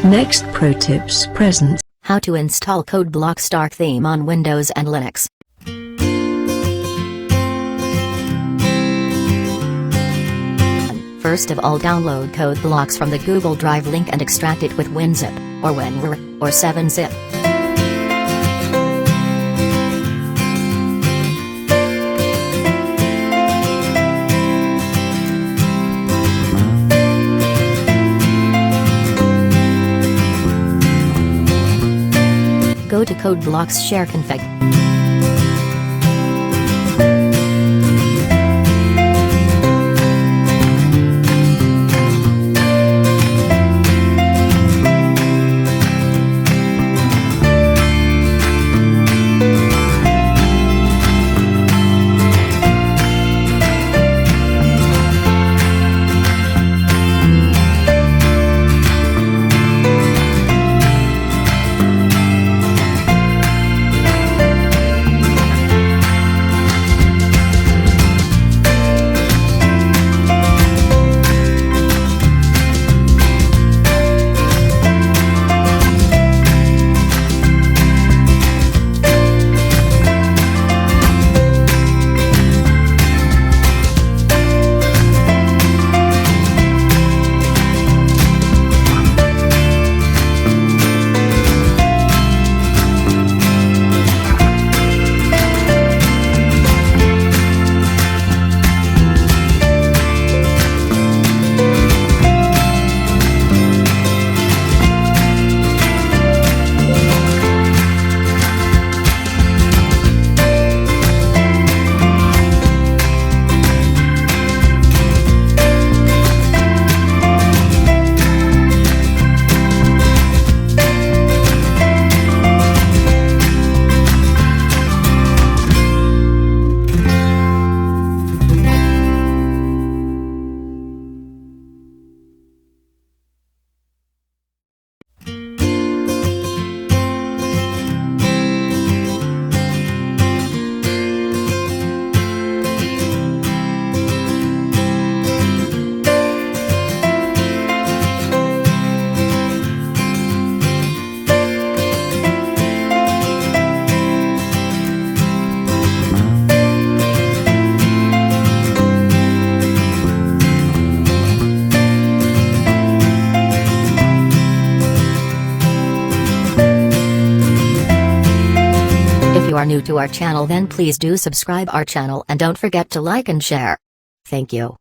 Next Pro Tips presents How to install CodeBlock Star theme on Windows and Linux. First of all, download CodeBlocks from the Google Drive link and extract it with WinZip, or WinRAR, or 7-zip. Go to CodeBlocks Share Config. If you are new to our channel, then please do subscribe our channel and don't forget to like and share. Thank you.